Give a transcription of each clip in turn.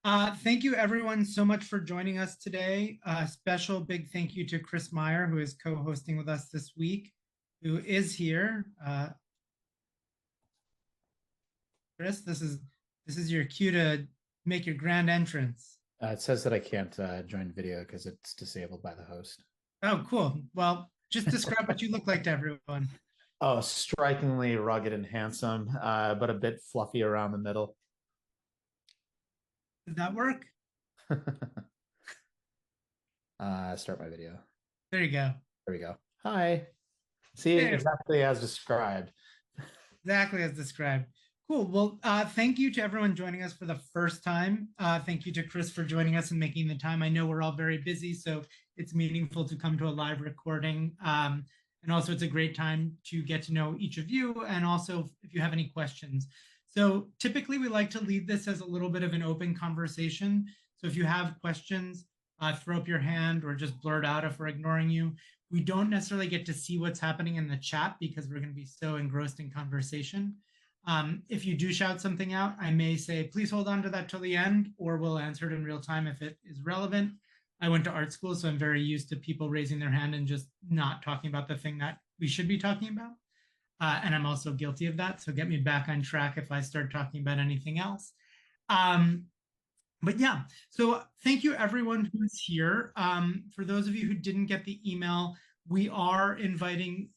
Thank you everyone so much for joining us today. Special big thank you to Chris Meyer, who is co-hosting with us this week, who is here. Chris, this is your cue to make your grand entrance. It says that I can't join video because it's disabled by the host. Oh, cool. Well, just describe what you look like to everyone. Oh, strikingly rugged and handsome, but a bit fluffy around the middle. Does that work? Start my video. There you go. There we go. Hi. See, There, exactly as described. exactly as described. Cool. Well, thank you to everyone joining us for the first time. Thank you to Chris for joining us and making the time. I know we're all very busy, so it's meaningful to come to a live recording. And also, it's a great time to get to know each of you, and also if you have any questions. So typically, we like to lead this as a little bit of an open conversation. So if you have questions, throw up your hand or just blurt out if we're ignoring you. We don't necessarily get to see what's happening in the chat because we're going to be so engrossed in conversation. If you do shout something out, I may say, please hold on to that till the end, or we'll answer it in real time if it is relevant. I went to art school, so I'm very used to people raising their hand and just not talking about the thing that we should be talking about. And I'm also guilty of that. So get me back on track if I start talking about anything else. But yeah, so thank you everyone who's here. For those of you who didn't get the email, we are inviting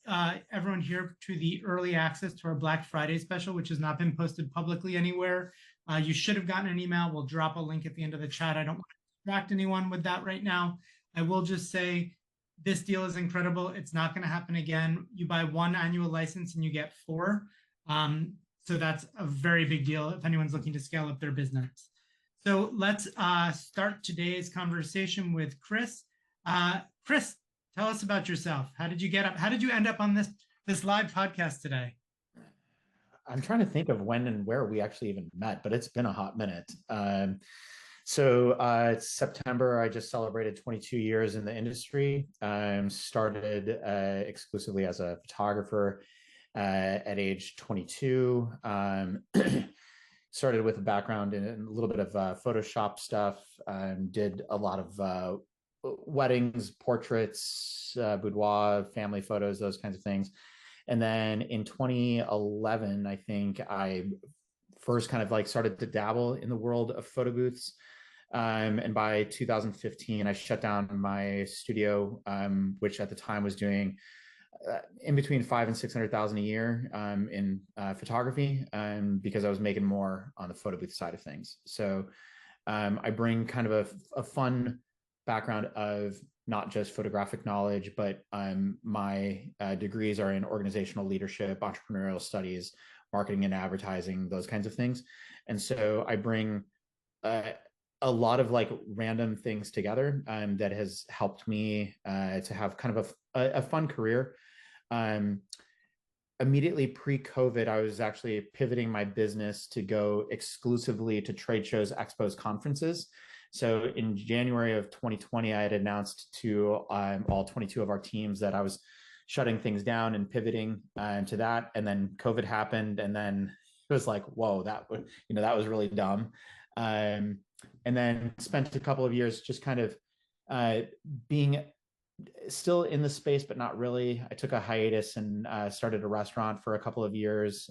everyone here to the early access to our Black Friday special, which has not been posted publicly anywhere. You should have gotten an email. We'll drop a link at the end of the chat. I don't want to distract anyone with that right now. I will just say this deal is incredible. It's not going to happen again. You buy one annual license and you get four. So that's a very big deal if anyone's looking to scale up their business. So let's start today's conversation with Chris. Chris, tell us about yourself. How did you get up? How did you end up on this live podcast today? I'm trying to think of when and where we actually even met, but it's been a hot minute. It's September. I just celebrated 22 years in the industry. Started exclusively as a photographer at age 22. Started with a background in a little bit of Photoshop stuff. Did a lot of weddings, portraits, boudoir, family photos, those kinds of things. And then in 2011, I think I first kind of like started to dabble in the world of photo booths. And by 2015, I shut down my studio, which at the time was doing in between 500,000 and 600,000 a year in photography, because I was making more on the photo booth side of things. So I bring kind of a fun background of not just photographic knowledge, but my degrees are in organizational leadership, entrepreneurial studies, marketing and advertising, those kinds of things. And so I bring a lot of like random things together that has helped me to have kind of a fun career. Immediately pre-COVID, I was actually pivoting my business to go exclusively to trade shows, expos, conferences. So in January of 2020, I had announced to all 22 of our teams that I was shutting things down and pivoting to that. And then COVID happened, and then it was like, whoa, that was really dumb. And then spent a couple of years just kind of being still in the space, but not really. I took a hiatus and started a restaurant for a couple of years,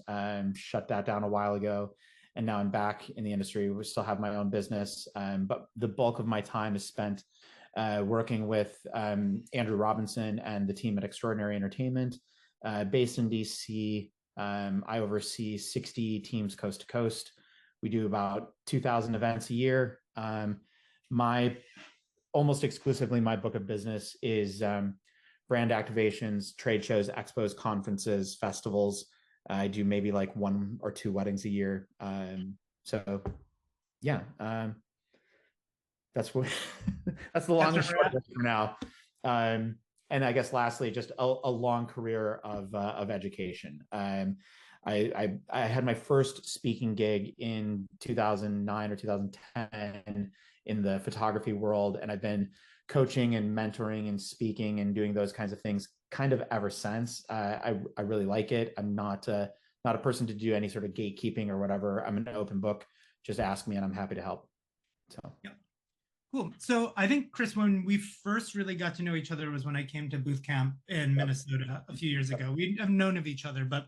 shut that down a while ago. And now I'm back in the industry. We still have my own business, but the bulk of my time is spent working with Andrew Robinson and the team at Extraordinary Entertainment, based in DC. I oversee 60 teams coast to coast. We do about 2,000 events a year. My almost exclusively my book of business is brand activations, trade shows, expos, conferences, festivals. I do maybe like one or two weddings a year. So yeah, that's what that's the long That's and where we're short of at. it for now. And I guess lastly, just a long career of education. I had my first speaking gig in 2009 or 2010 in the photography world, and I've been coaching and mentoring and speaking and doing those kinds of things kind of ever since. I really like it. I'm not a person to do any sort of gatekeeping or whatever. I'm an open book. Just ask me, and I'm happy to help. So Yeah. Cool. So I think, Chris, when we first really got to know each other was when I came to boot camp in yep, Minnesota a few years yep, ago. We have known of each other, but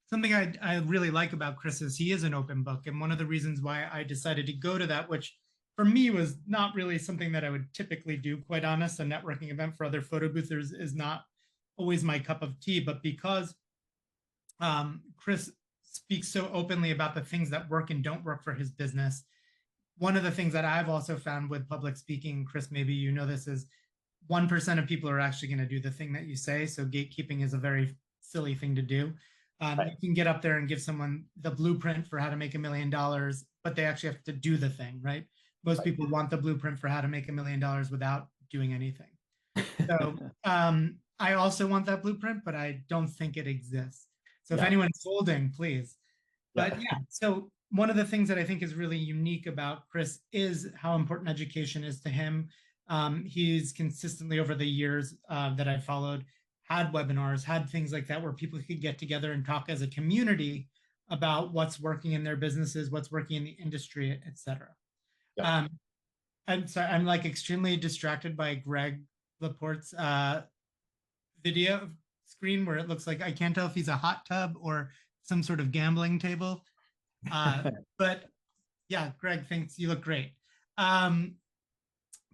something I really like about Chris is he is an open book. And one of the reasons why I decided to go to that, which for me was not really something that I would typically do, quite honest, a networking event for other photo boothers is not always my cup of tea, but because Chris speaks so openly about the things that work and don't work for his business. One of the things that I've also found with public speaking, Chris, maybe you know this, is 1% of people are actually going to do the thing that you say. So gatekeeping is a very silly thing to do. right, You can get up there and give someone the blueprint for how to make $1 million, but they actually have to do the thing, right? Most right. people want the blueprint for how to make $1 million without doing anything. So I also want that blueprint, but I don't think it exists. So if Yeah, anyone's holding, please. But yeah, yeah, so one of the things that I think is really unique about Chris is how important education is to him. He's consistently over the years that I've followed had webinars, had things like that where people could get together and talk as a community about what's working in their businesses, what's working in the industry, et cetera. yeah. Um, I'm sorry, I'm like extremely distracted by Greg Laporte's video screen where it looks like I can't tell if he's a hot tub or some sort of gambling table. But yeah, Greg thinks you look great. Um,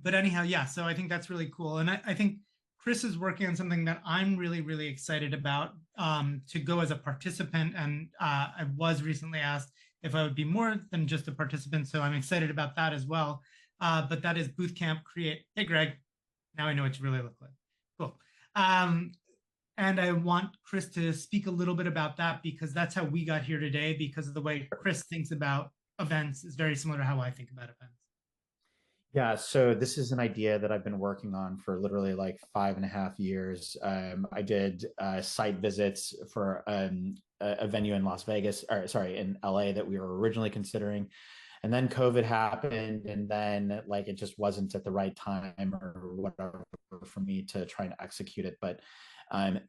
but anyhow, yeah, so I think that's really cool. And I think Chris is working on something that I'm really, really excited about to go as a participant. And I was recently asked if I would be more than just a participant. So I'm excited about that as well. But that is Bootcamp Create. Hey, Greg, now I know what you really look like. Cool. And I want Chris to speak a little bit about that because that's how we got here today, because of the way Chris thinks about events is very similar to how I think about events. Yeah, so this is an idea that I've been working on for literally like 5.5 years. I did site visits for a venue in Las Vegas, or sorry, in LA that we were originally considering. And then COVID happened, and then like it just wasn't at the right time or whatever for me to try and execute it. But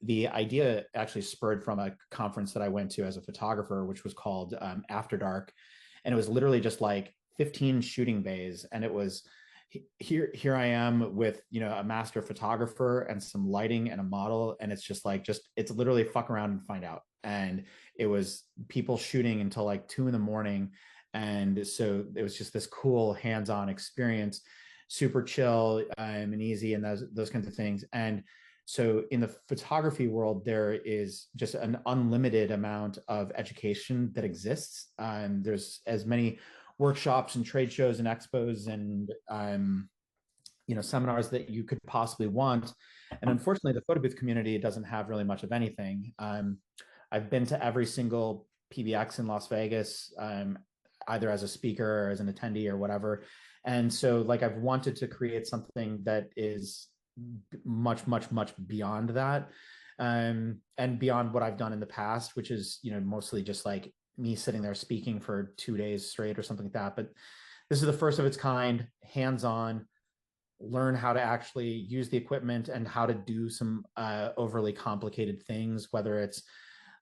the idea actually spurred from a conference that I went to as a photographer, which was called After Dark. And it was literally just like 15 shooting bays, and it was here I am with a master photographer and some lighting and a model, and it's just like it's literally fuck around and find out. And it was people shooting until like 2 in the morning, and so it was just this cool hands-on experience, super chill and easy, and those kinds of things. And so in the photography world, there is just an unlimited amount of education that exists. There's as many workshops and trade shows and expos and seminars that you could possibly want. And unfortunately, the photo booth community doesn't have really much of anything. I've been to every single PBX in Las Vegas, either as a speaker or as an attendee or whatever. And so like I've wanted to create something that is much, much, much beyond that. And beyond what I've done in the past, which is, mostly just like me sitting there speaking for 2 days straight or something like that. But this is the first of its kind, hands-on, learn how to actually use the equipment and how to do some overly complicated things, whether it's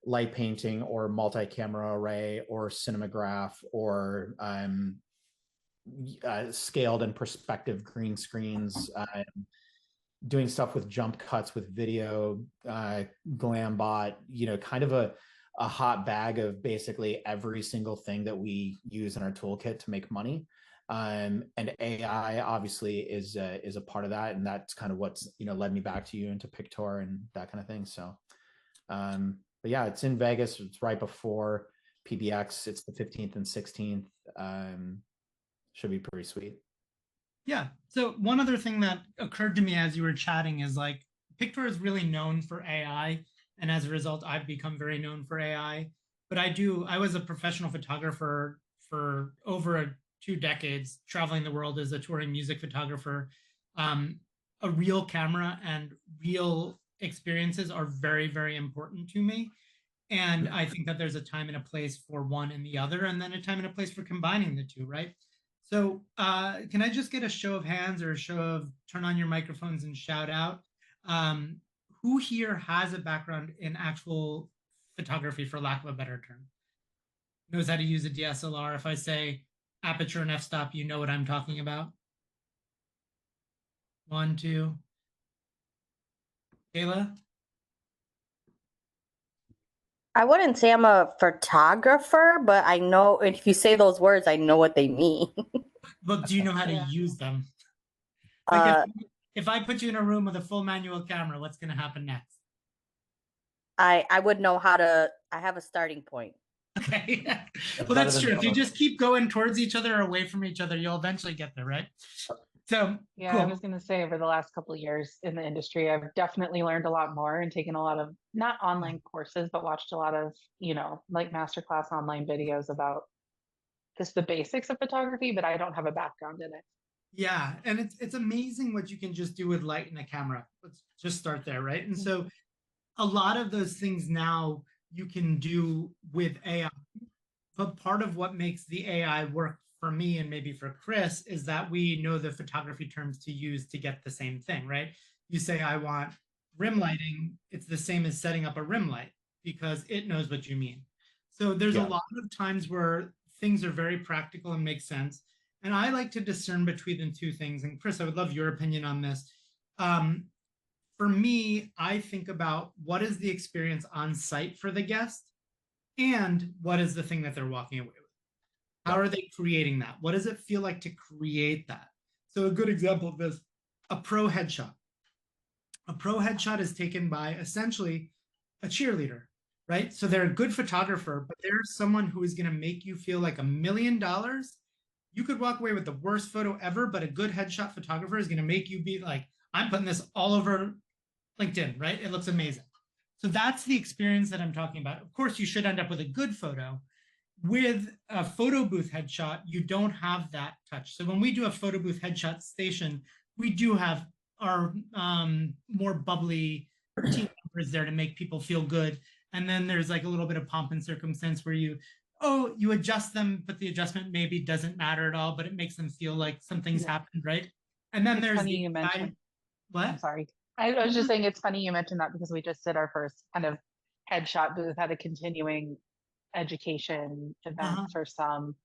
light painting or multi-camera array or cinematograph or scaled and perspective green screens, doing stuff with jump cuts with video, Glambot, kind of a hot bag of basically every single thing that we use in our toolkit to make money. And AI obviously is a part of that, and that's kind of what's led me back to you into Pictor and that kind of thing. So, but yeah, it's in Vegas. It's right before PBX. It's the 15th and 16th. Should be pretty sweet. Yeah. So one other thing that occurred to me as you were chatting is like Pictor is really known for AI. And as a result, I've become very known for AI. But I was a professional photographer for over 2 decades, traveling the world as a touring music photographer. A real camera and real experiences are very, very important to me. And I think that there's a time and a place for one and the other, and then a time and a place for combining the two, right? So can I just get a show of hands or a show of turn on your microphones and shout out? Who here has a background in actual photography, for lack of a better term? Knows how to use a DSLR? If I say aperture and f-stop, you know what I'm talking about. One, two. Kayla? I wouldn't say I'm a photographer, but I know if you say those words, I know what they mean. But do you know how to Yeah. use them? Like Uh, if I put you in a room with a full manual camera, what's going to happen next? I would know how to. I have a starting point. Okay. Well, better that's than true. If you photos. just keep going towards each other or away from each other, you'll eventually get there, right? So Yeah, I cool. was going to say over the last couple of years in the industry, I've definitely learned a lot more and taken a lot of not online courses, but watched a lot of, like masterclass online videos about just the basics of photography, but I don't have a background in it. Yeah, and it's amazing what you can just do with light and a camera. Let's just start there, right? And so a lot of those things now you can do with AI. But part of what makes the AI work for me and maybe for Chris is that we know the photography terms to use to get the same thing, right? You say, I want rim lighting, it's the same as setting up a rim light because it knows what you mean. So there's a Yeah. lot of times where things are very practical and make sense. And I like to discern between the two things. And Chris, I would love your opinion on this. Um, for me, I think about what is the experience on site for the guest and what is the thing that they're walking away with. How are they creating that? What does it feel like to create that? So a good example of this, a pro headshot. A pro headshot is taken by essentially a cheerleader, right? So they're a good photographer, but they're someone who is going to make you feel like $1 million. You could walk away with the worst photo ever, but a good headshot photographer is going to make you be like, I'm putting this all over LinkedIn, right? It looks amazing. So that's the experience that I'm talking about. Of course, you should end up with a good photo. With a photo booth headshot, you don't have that touch. So when we do a photo booth headshot station, we do have our more bubbly team members there to make people feel good. And then there's like a little bit of pomp and circumstance where you adjust them, but the adjustment maybe doesn't matter at all, but it makes them feel like something's happened, right? And then It's there's funny the you mentioned. what? I'm sorry. I was just saying it's funny you mentioned that because we just did our first kind of headshot booth at a continuing education event for some.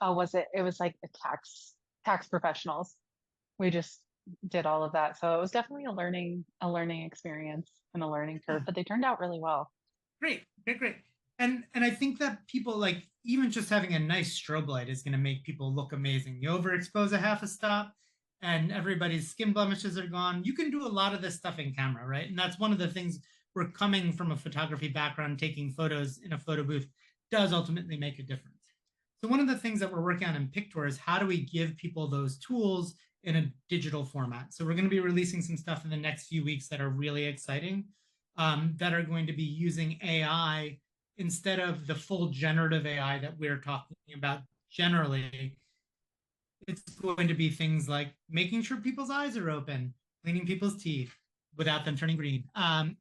Oh, was it? It was like a tax professionals. We just did all of that, so it was definitely a learning experience and a learning curve. But they turned out really well. Great. And I think that people like even just having a nice strobe light is going to make people look amazing. You overexpose a half a stop and everybody's skin blemishes are gone. You can do a lot of this stuff in camera, right? And that's one of the things we're coming from a photography background, taking photos in a photo booth does ultimately make a difference. So one of the things that we're working on in Pictor is how do we give people those tools in a digital format? So we're going to be releasing some stuff in the next few weeks that are really exciting, that are going to be using AI instead of the full generative AI that we're talking about generally. It's going to be things like making sure people's eyes are open, cleaning people's teeth without them turning green,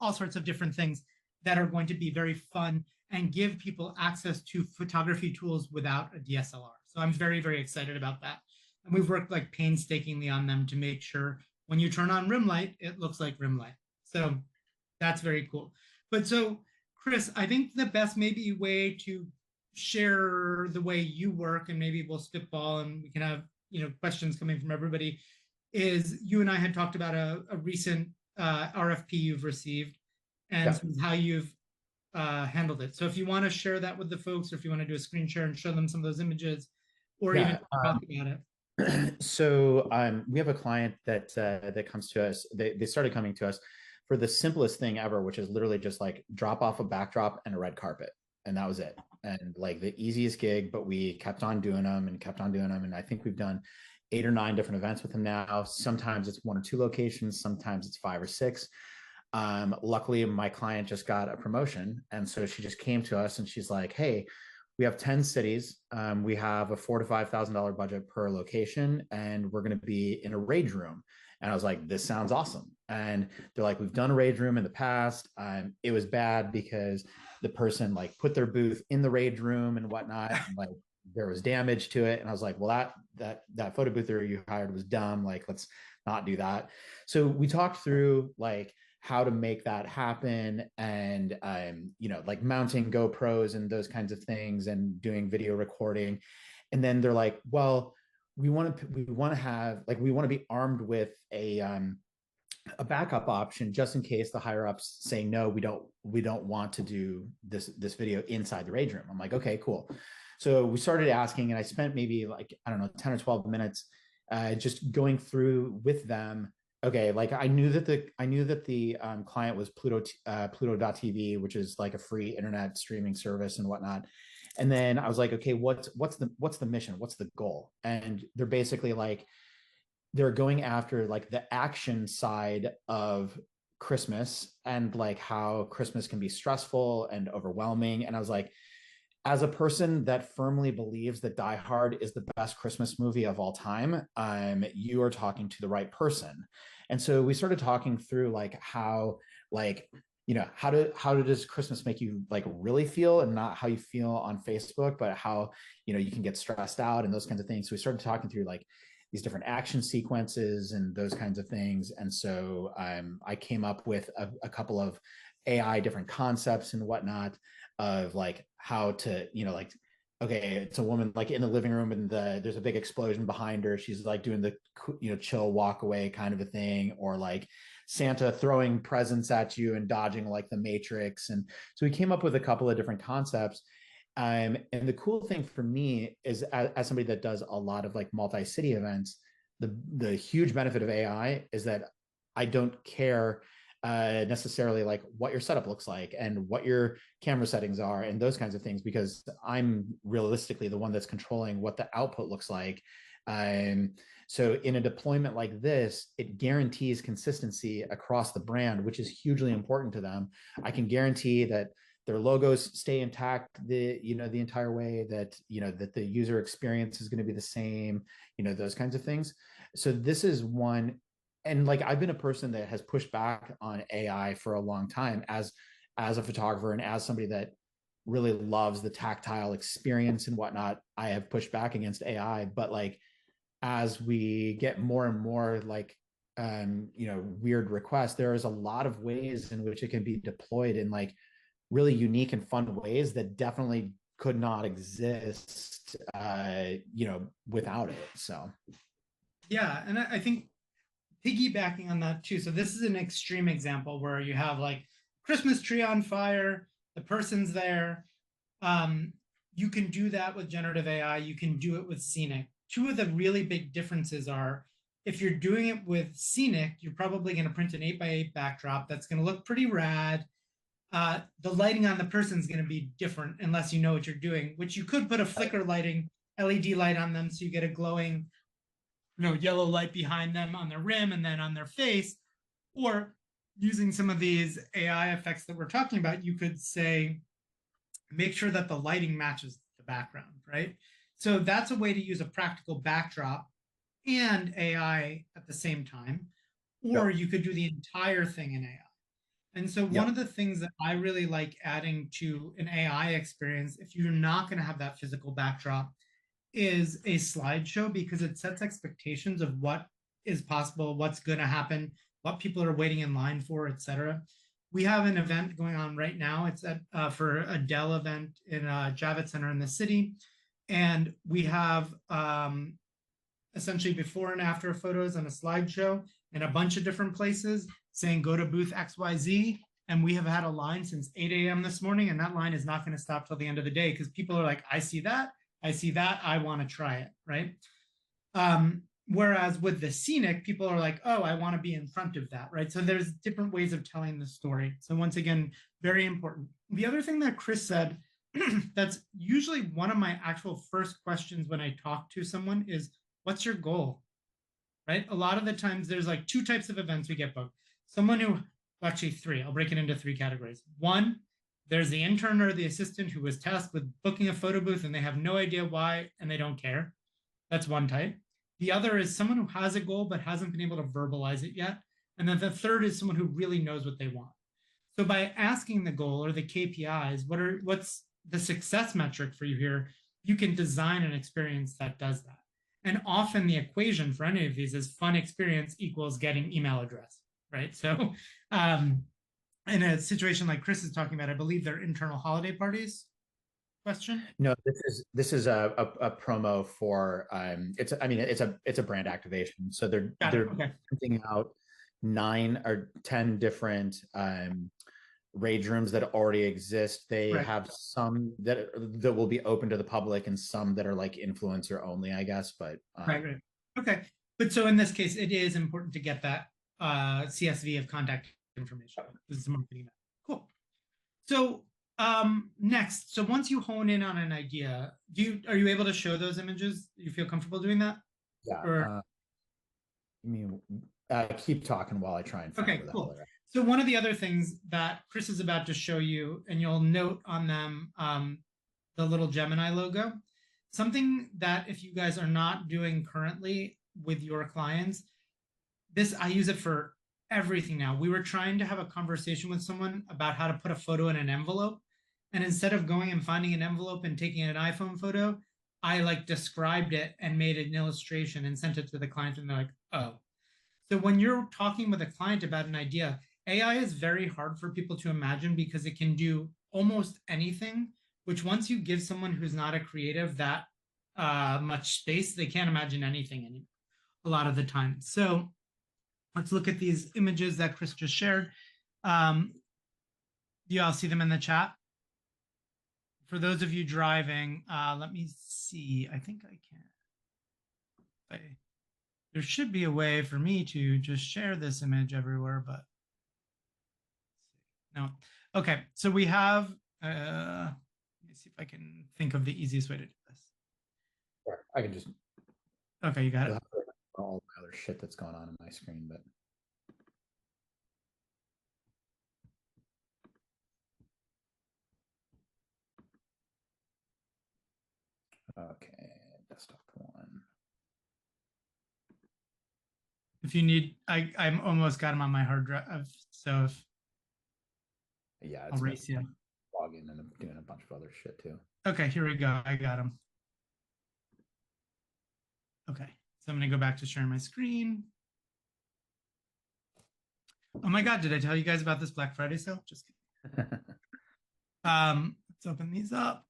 all sorts of different things that are going to be very fun and give people access to photography tools without a DSLR. So I'm very, very excited about that. And we've worked like painstakingly on them to make sure when you turn on rim light, it looks like rim light. So that's very cool. But so, Chris, I think the best maybe way to share the way you work, and maybe we'll spitball and we can have questions coming from everybody, is you and I had talked about a recent RFP you've received and sort of how you've handled it. So if you want to share that with the folks, or if you want to do a screen share and show them some of those images, or even talk about it. So we have a client that comes to us. They started coming to us for the simplest thing ever, which is literally just like drop off a backdrop and a red carpet, and that was it. And like the easiest gig, but we kept on doing them and kept on doing them. And I think we've done 8 or 9 different events with them now. Sometimes it's 1 or 2 locations, sometimes it's 5 or 6. Luckily, my client just got a promotion, and so she just came to us and she's like, "Hey, we have 10 cities. We have a $4,000 to $5,000 budget per location, and we're going to be in a rage room." And I was like, "This sounds awesome." And they're like, "We've done a rage room in the past. It was bad because the person like put their booth in the rage room and whatnot. And, like there was damage to it." And I was like, "Well, that photo boother you hired was dumb. Like, let's not do that." So we talked through like how to make that happen, and like mounting GoPros and those kinds of things and doing video recording. And then they're like, well, we want to have like, we want to be armed with a backup option just in case the higher ups say no, we don't want to do this video inside the rage room. I'm like, okay, cool. So we started asking, and I spent maybe like, I don't know, 10 or 12 minutes just going through with them. Okay, like I knew that the client was Pluto.tv, which is like a free internet streaming service and whatnot. And then I was like, okay, what's the mission? What's the goal? And they're basically like, they're going after like the action side of Christmas and like how Christmas can be stressful and overwhelming. And I was like, as a person that firmly believes that Die Hard is the best Christmas movie of all time, you are talking to the right person. And so we started talking through like how, like, you know, how does Christmas make you like really feel, and not how you feel on Facebook, but how, you know, you can get stressed out and those kinds of things. So we started talking through like these different action sequences and those kinds of things. And so I came up with a couple of AI different concepts and whatnot of like how to, you know, like, okay, it's a woman like in the living room and there's a big explosion behind her. She's like doing the, you know, chill walk away kind of a thing, or like Santa throwing presents at you and dodging like the Matrix. And so we came up with a couple of different concepts. And the cool thing for me is, as somebody that does a lot of like multi-city events, the huge benefit of AI is that I don't care necessarily like what your setup looks like and what your camera settings are and those kinds of things, because I'm realistically the one that's controlling what the output looks like. So in a deployment like this, it guarantees consistency across the brand, which is hugely important to them. I can guarantee that their logos stay intact the entire way, that that the user experience is going to be the same, those kinds of things. So this is one. And like, I've been a person that has pushed back on AI for a long time as a photographer and as somebody that really loves the tactile experience and whatnot. I have pushed back against AI, but like, as we get more and more like weird requests, there is a lot of ways in which it can be deployed in like really unique and fun ways that definitely could not exist without it. So yeah, and I think piggybacking on that too, so this is an extreme example where you have like Christmas tree on fire, the person's there. You can do that with generative AI, you can do it with scenic. Two of the really big differences are, if you're doing it with scenic, you're probably going to print an 8x8 backdrop that's going to look pretty rad. The lighting on the person is going to be different unless you know what you're doing, which you could put a flicker lighting LED light on them so you get a glowing yellow light behind them on their rim and then on their face. Or using some of these AI effects that we're talking about, you could say, make sure that the lighting matches the background, right? So that's a way to use a practical backdrop and AI at the same time. Or you could do the entire thing in AI. And so one of the things that I really like adding to an AI experience, if you're not going to have that physical backdrop, is a slideshow, because it sets expectations of what is possible, what's going to happen, what people are waiting in line for, etc. We have an event going on right now. It's for a Dell event in a Javits Center in the city. And we have essentially before and after photos on a slideshow in a bunch of different places saying, go to booth XYZ. And we have had a line since 8 a.m. this morning, and that line is not going to stop till the end of the day, because people are like, I see that, I want to try it, right? Whereas with the scenic, people are like, oh, I want to be in front of that, right? So there's different ways of telling the story. So once again, very important. The other thing that Chris said, that's usually one of my actual first questions when I talk to someone is, what's your goal, right? A lot of the times there's like two types of events we get booked. Someone who, well, actually three, I'll break it into three categories. One, there's the intern or the assistant who was tasked with booking a photo booth and they have no idea why and they don't care. That's one type. The other is someone who has a goal but hasn't been able to verbalize it yet. And then the third is someone who really knows what they want. So by asking the goal or the KPIs, what's the success metric for you here, you can design an experience that does that. And often the equation for any of these is fun experience equals getting email address, right? So in a situation like Chris is talking about, I believe they're internal holiday parties. question? No, this is a promo for it's a brand activation. So Got it. they're Okay. printing out 9 or 10 different rage rooms that already exist. They Right. have some that will be open to the public and some that are like influencer only, I guess. But Right. Okay. But so in this case, it is important to get that CSV of contact information. This is marketing. Cool. So next, so once you hone in on an idea, are you able to show those images? Do you feel comfortable doing that? Yeah. Or keep talking while I try and find okay, where the cool. hell they're at. So one of the other things that Chris is about to show you, and you'll note on them the little Gemini logo, something that if you guys are not doing currently with your clients, I use it for everything now. We were trying to have a conversation with someone about how to put a photo in an envelope. And instead of going and finding an envelope and taking an iPhone photo, I like described it and made an illustration and sent it to the client. And they're like, oh. So when you're talking with a client about an idea, AI is very hard for people to imagine because it can do almost anything, which once you give someone who's not a creative that much space, they can't imagine anything anymore a lot of the time. So let's look at these images that Chris just shared. You all see them in the chat? For those of you driving, let me see. I think I can. There should be a way for me to just share this image everywhere, but no. Okay, so we have, let me see if I can think of the easiest way to do this. Sure, I can just. Okay, you got it. All the other shit that's going on my screen, but. Okay, desktop 1. If you need, I'm almost got them on my hard drive, so if yeah, I'll race you. Log in and I'm doing a bunch of other shit too. Okay, here we go. I got them. Okay, so I'm gonna go back to sharing my screen. Oh my God, did I tell you guys about this Black Friday sale? Just kidding. Let's open these up.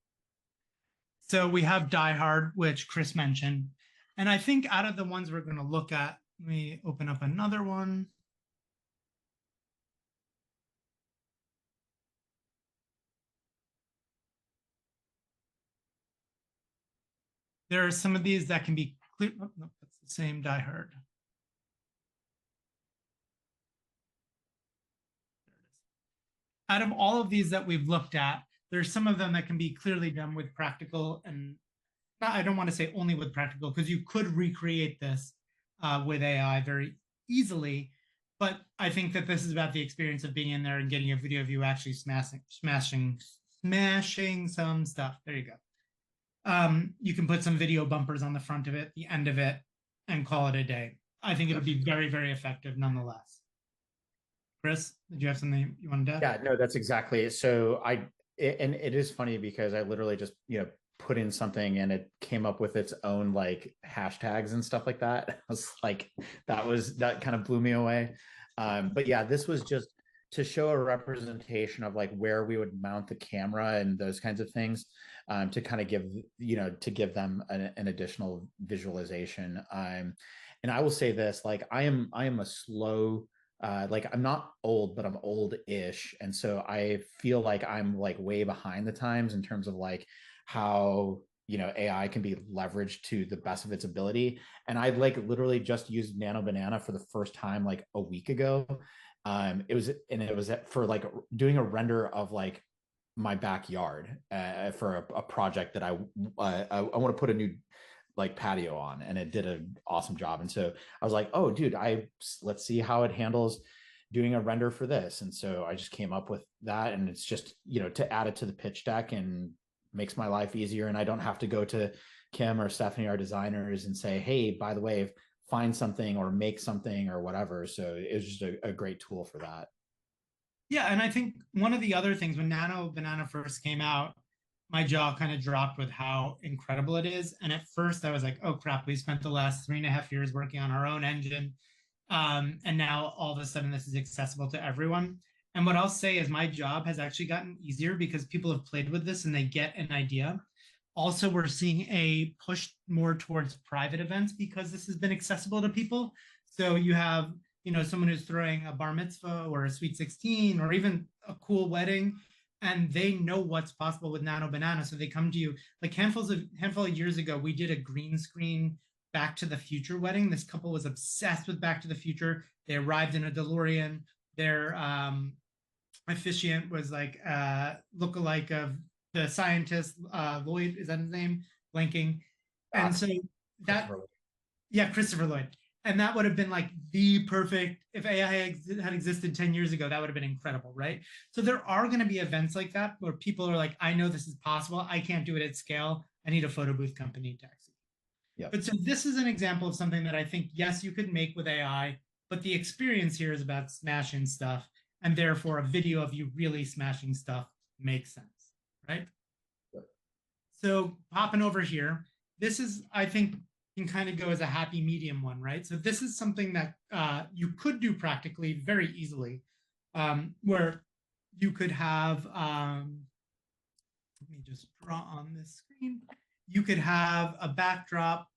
So we have Die Hard, which Chris mentioned. And I think out of the ones we're going to look at, let me open up another one. There are some of these that can be clear. Oh, no, that's the same Die Hard. Out of all of these that we've looked at, there's some of them that can be clearly done with practical, and I don't want to say only with practical, because you could recreate this with AI very easily. But I think that this is about the experience of being in there and getting a video of you actually smashing some stuff. There you go. You can put some video bumpers on the front of it, the end of it, and call it a day. I think it would be very, very effective nonetheless. Chris, did you have something you wanted to add? Yeah, no, that's exactly it. So and it is funny because I literally just, put in something and it came up with its own like hashtags and stuff like that. I was like, that kind of blew me away. But yeah, this was just to show a representation of like where we would mount the camera and those kinds of things, to kind of give them an additional visualization. And I will say this, like I am a slow, like I'm not old, but I'm old-ish. And so I feel like I'm like way behind the times in terms of like how, AI can be leveraged to the best of its ability. And I like literally just used Nano Banana for the first time like a week ago. It was for like doing a render of like my backyard for a project that I want to put a new like patio on, and it did an awesome job. And so I was like, oh dude, let's see how it handles doing a render for this. And so I just came up with that, and it's just, to add it to the pitch deck and makes my life easier. And I don't have to go to Kim or Stephanie, our designers, and say, hey, by the way, find something or make something or whatever. So it was just a great tool for that. Yeah, and I think one of the other things when Nano Banana first came out, my jaw kind of dropped with how incredible it is. And at first I was like, oh crap, we spent the last 3.5 years working on our own engine. And now all of a sudden this is accessible to everyone. And what I'll say is my job has actually gotten easier because people have played with this and they get an idea. Also, we're seeing a push more towards private events because this has been accessible to people. So you have, someone who's throwing a bar mitzvah or a sweet 16 or even a cool wedding, and they know what's possible with Nano Banana. So they come to you. Like handful of years ago, we did a green screen Back to the Future wedding. This couple was obsessed with Back to the Future. They arrived in a DeLorean. Their officiant was like lookalike of the scientist, Lloyd, is that his name? Blanking. And so that, yeah, Christopher Lloyd. And that would have been like the perfect, if AI had existed 10 years ago, that would have been incredible, right? So there are going to be events like that where people are like, I know this is possible. I can't do it at scale. I need a photo booth company to execute. Yeah. But so this is an example of something that I think, yes, you could make with AI, but the experience here is about smashing stuff. And therefore a video of you really smashing stuff makes sense, right? Yep. So popping over here, this is, I think, can kind of go as a happy medium one, right? So this is something that you could do practically very easily, where you could have, let me just draw on this screen. You could have a backdrop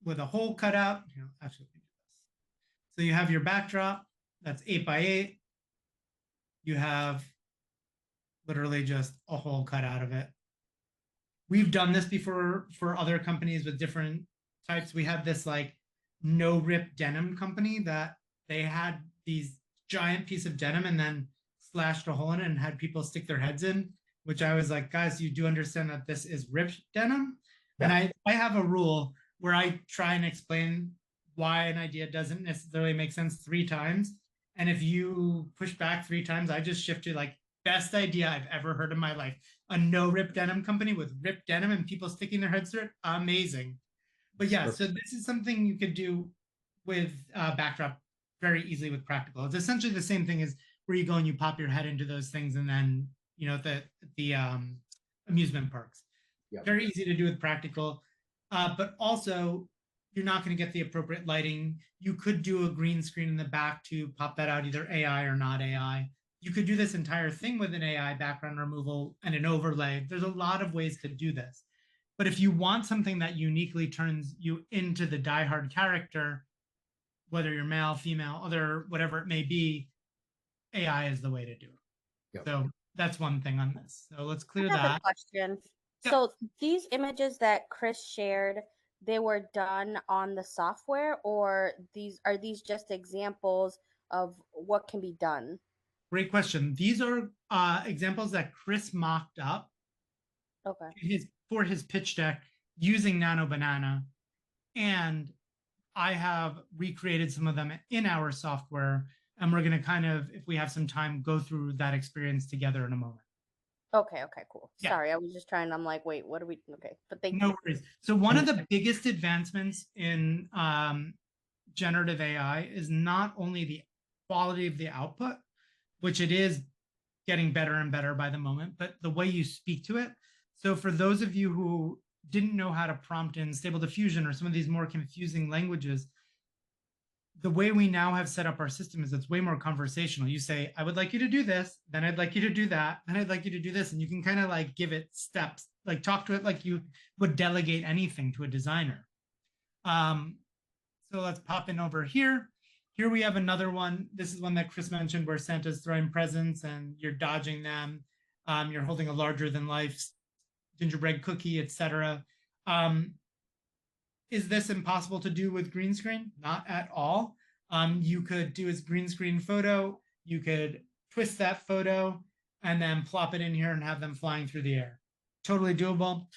with a hole cut out. Actually, let me do this. So you have your backdrop, that's 8 by 8. You have literally just a hole cut out of it. We've done this before for other companies with different types. We had this like no rip denim company that they had these giant piece of denim and then slashed a hole in it and had people stick their heads in, which I was like, guys, you do understand that this is ripped denim? Yeah. And I have a rule where I try and explain why an idea doesn't necessarily make sense 3 times. And if you push back 3 times, I just shift to like best idea I've ever heard in my life. A no rip denim company with ripped denim and people sticking their heads through it. Amazing. But yeah, so this is something you could do with backdrop very easily with practical. It's essentially the same thing as where you go and you pop your head into those things and then, the amusement parks. Yep. Very easy to do with practical, but also you're not going to get the appropriate lighting. You could do a green screen in the back to pop that out, either AI or not AI. You could do this entire thing with an AI background removal and an overlay. There's a lot of ways to do this. But if you want something that uniquely turns you into the diehard character, whether you're male, female, other, whatever it may be, AI is the way to do it. Yep. So that's one thing on this. So let's clear that. I have a question. Yep. So these images that Chris shared, they were done on the software, or are these just examples of what can be done? Great question. These are examples that Chris mocked up. Okay. For his pitch deck using Nano Banana, and I have recreated some of them in our software, and we're going to kind of, if we have some time, go through that experience together in a moment. Okay, cool. Yeah. Sorry, I was just trying, I'm like, wait, what are we, okay, but thank you. No worries. So one of the biggest advancements in generative AI is not only the quality of the output, which it is getting better and better by the moment, but the way you speak to it. So for those of you who didn't know how to prompt in Stable Diffusion or some of these more confusing languages, the way we now have set up our system is it's way more conversational. You say, I would like you to do this, then I'd like you to do that, then I'd like you to do this. And you can kind of like give it steps, like talk to it like you would delegate anything to a designer. So let's pop in over here. Here we have another one. This is one that Chris mentioned where Santa's throwing presents and you're dodging them. You're holding a larger than life gingerbread cookie, etc. Is this impossible to do with green screen? Not at all. You could do a green screen photo. You could twist that photo and then plop it in here and have them flying through the air. Totally doable.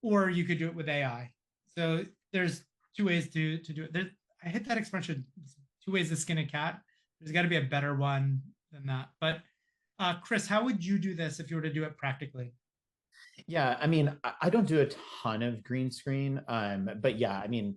Or you could do it with AI. So there's 2 ways to do it. I hit that expression, 2 ways to skin a cat. There's got to be a better one than that. But Chris, how would you do this if you were to do it practically? Yeah, I mean, I don't do a ton of green screen, but yeah, I mean,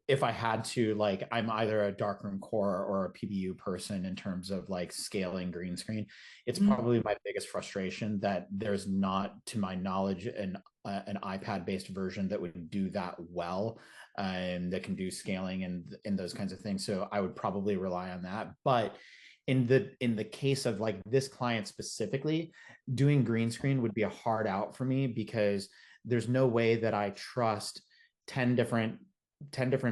if I had to, like, I'm either a darkroom core or a PBU person in terms of like scaling green screen. It's probably my biggest frustration that there's not, to my knowledge, an iPad-based version that would do that well, and that can do scaling and those kinds of things. So I would probably rely on that. But in the case of like this client specifically, doing green screen would be a hard out for me, because there's no way that I trust 10 different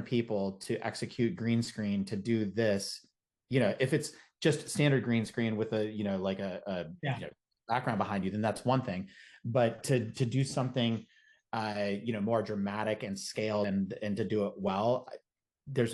people to execute green screen to do this. If it's just standard green screen with a like a background behind you, then that's one thing. But to do something more dramatic and scale and to do it well,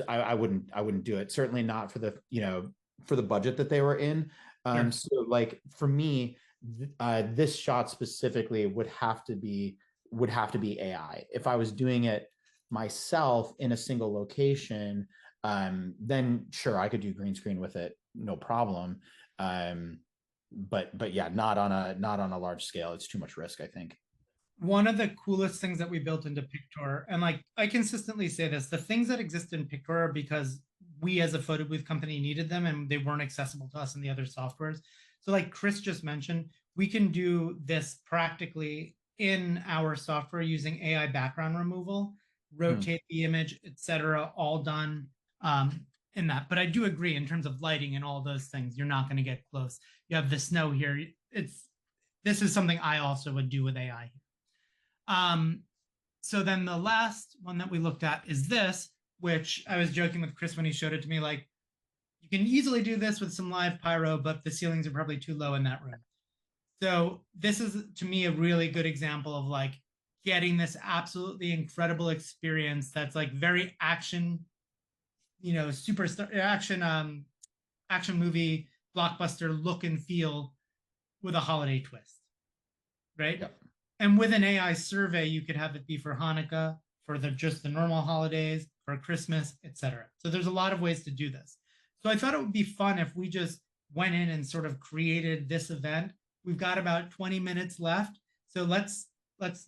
I wouldn't do it. Certainly not for the budget that they were in. So like for me, this shot specifically would have to be AI. If I was doing it myself in a single location, then sure, I could do green screen with it, no problem. But yeah, not on a large scale. It's too much risk, I think. One of the coolest things that we built into Pictor, and like I consistently say this, the things that exist in Pictor are because we as a photo booth company needed them and they weren't accessible to us in the other softwares. So like Chris just mentioned, we can do this practically in our software using AI background removal, rotate the image, etc., all done in that. But I do agree in terms of lighting and all those things, you're not going to get close. You have the snow here. This is something I also would do with AI. So then the last one that we looked at is this, which I was joking with Chris when he showed it to me, like, you can easily do this with some live pyro, but the ceilings are probably too low in that room. So this is, to me, a really good example of like getting this absolutely incredible experience that's like very action, superstar action movie, blockbuster look and feel with a holiday twist, right? Yep. And with an AI survey, you could have it be for Hanukkah, for just the normal holidays, for Christmas, etc. So there's a lot of ways to do this. So I thought it would be fun if we just went in and sort of created this event. We've got about 20 minutes left. So let's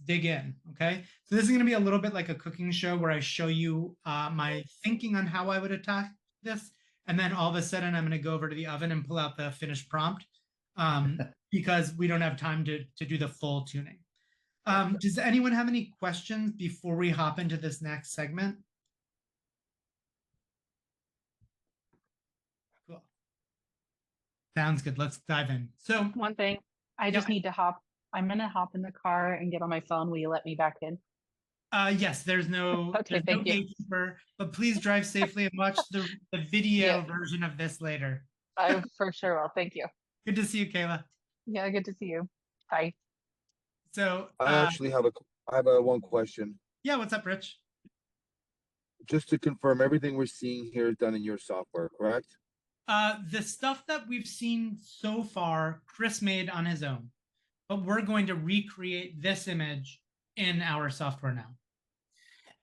dig in, okay? So this is gonna be a little bit like a cooking show where I show you my thinking on how I would attack this. And then all of a sudden I'm gonna go over to the oven and pull out the finished prompt because we don't have time to do the full tuning. Does anyone have any questions before we hop into this next segment? Cool. Sounds good. Let's dive in. So one thing, I just need to I'm going to hop in the car and get on my phone. Will you let me back in? Yes, there's no gatekeeper, but please drive safely and watch the video version of this later. I for sure will. Thank you. Good to see you, Kayla. Yeah, good to see you. Bye. So I actually have one question. Yeah, what's up, Rich? Just to confirm, everything we're seeing here is done in your software, correct? The stuff that we've seen so far, Chris made on his own, but we're going to recreate this image in our software now.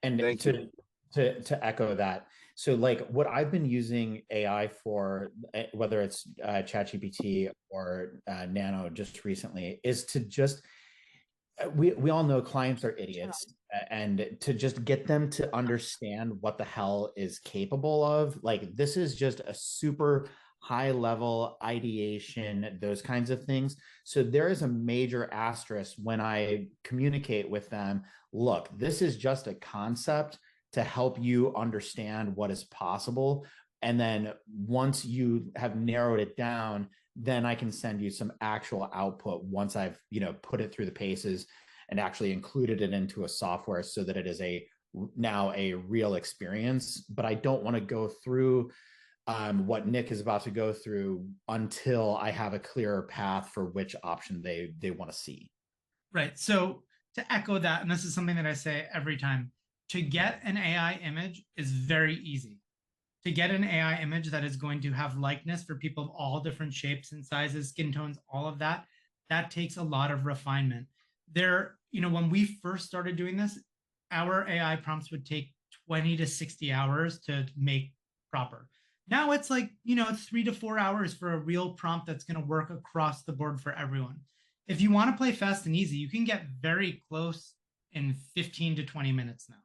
And to echo that, so like what I've been using AI for, whether it's ChatGPT or Nano just recently, is to just we all know clients are idiots, and to just get them to understand what the hell is capable of. Like this is just a super high level ideation, those kinds of things. So there is a major asterisk when I communicate with them. Look, this is just a concept to help you understand what is possible. And then once you have narrowed it down, then I can send you some actual output once I've, put it through the paces and actually included it into a software so that it is now a real experience. But I don't want to go through what Nick is about to go through until I have a clearer path for which option they want to see. Right. So to echo that, and this is something that I say every time, to get an AI image is very easy. To get an AI image that is going to have likeness for people of all different shapes and sizes, skin tones, all of that, that takes a lot of refinement. When we first started doing this, our AI prompts would take 20 to 60 hours to make proper. Now it's like, 3 to 4 hours for a real prompt that's going to work across the board for everyone. If you want to play fast and easy, you can get very close in 15 to 20 minutes now.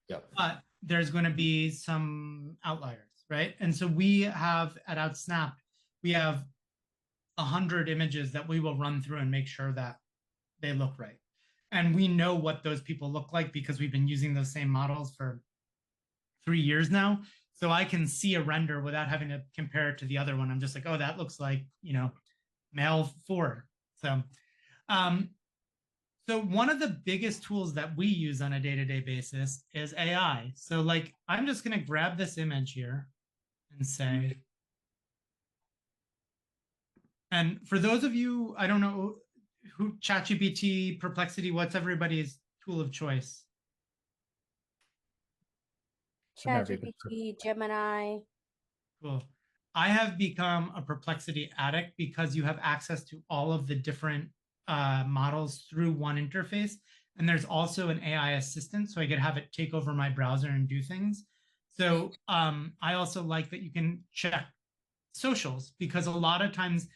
Yep. But there's going to be some outliers, right? And so we have at OutSnap, we have 100 images that we will run through and make sure that they look right. And we know what those people look like because we've been using those same models for 3 years now. So I can see a render without having to compare it to the other one. I'm just like, oh, that looks like, male 4. So one of the biggest tools that we use on a day-to-day basis is AI. So like, I'm just going to grab this image here and say, and for those of you, I don't know who, ChatGPT, Perplexity, what's everybody's tool of choice? ChatGPT, Gemini. Cool. I have become a Perplexity addict because you have access to all of the different models through one interface. And there's also an AI assistant, so I could have it take over my browser and do things. So I also like that you can check socials, because a lot of times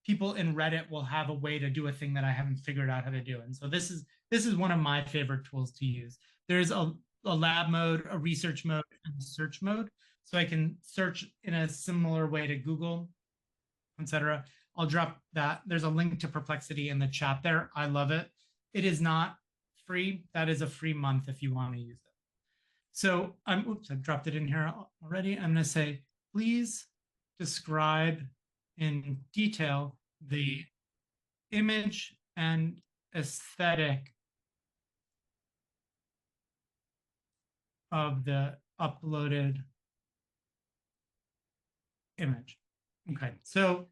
people in Reddit will have a way to do a thing that I haven't figured out how to do. And so this is one of my favorite tools to use. There's a lab mode, a research mode, and a search mode. So I can search in a similar way to Google, etc. I'll drop that. There's a link to Perplexity in the chat there. I love it. It is not free. That is a free month if you want to use it. So oops, I've dropped it in here already. I'm going to say, please describe in detail the image and aesthetic of the uploaded image. Okay, so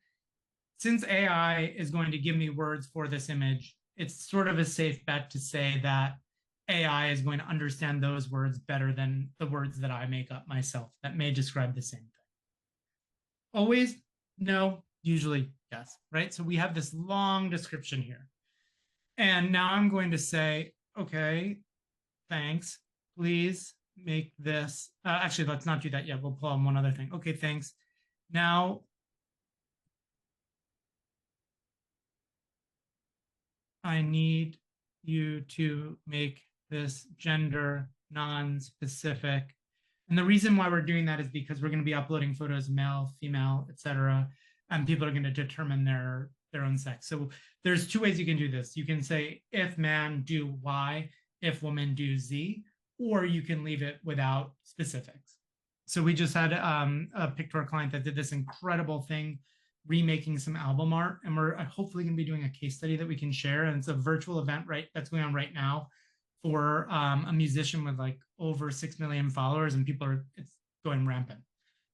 since AI is going to give me words for this image, it's sort of a safe bet to say that AI is going to understand those words better than the words that I make up myself that may describe the same thing. Always? No, usually yes, right? So we have this long description here. And now I'm going to say, okay, thanks. Please make this, actually, let's not do that yet. We'll pull on one other thing. Okay, thanks. Now, I need you to make this gender non-specific. And the reason why we're doing that is because we're going to be uploading photos, male, female, etc., and people are going to determine their own sex. So there's 2 ways you can do this. You can say, if man, do Y, if woman, do Z, or you can leave it without specifics. So we just had a Pictor client that did this incredible thing, remaking some album art, and we're hopefully going to be doing a case study that we can share. And it's a virtual event that's going on right now for a musician with like over 6 million followers, and it's going rampant.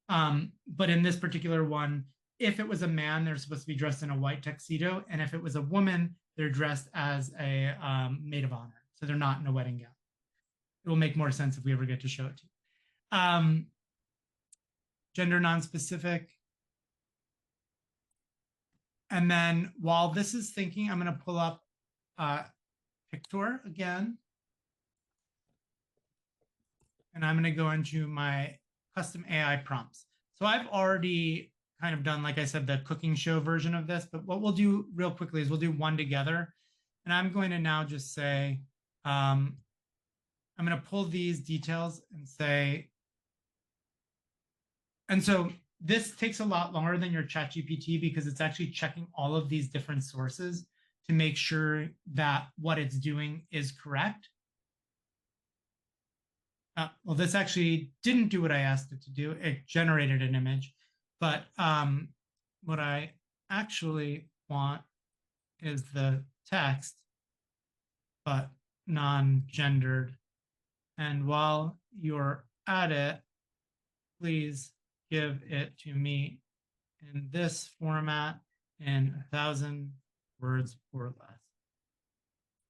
But in this particular one, if it was a man, they're supposed to be dressed in a white tuxedo, and if it was a woman, they're dressed as a maid of honor. So they're not in a wedding gown. It will make more sense if we ever get to show it to you. Gender non-specific. And then while this is thinking, I'm going to pull up Pictor again. And I'm going to go into my custom AI prompts. So I've already kind of done, like I said, the cooking show version of this. But what we'll do real quickly is we'll do one together. And I'm going to now just say, I'm going to pull these details and say, and so this takes a lot longer than your ChatGPT because it's actually checking all of these different sources to make sure that what it's doing is correct. Well, this actually didn't do what I asked it to do. It generated an image, but what I actually want is the text, but non-gendered. And while you're at it, please give it to me in this format in 1,000 words or less.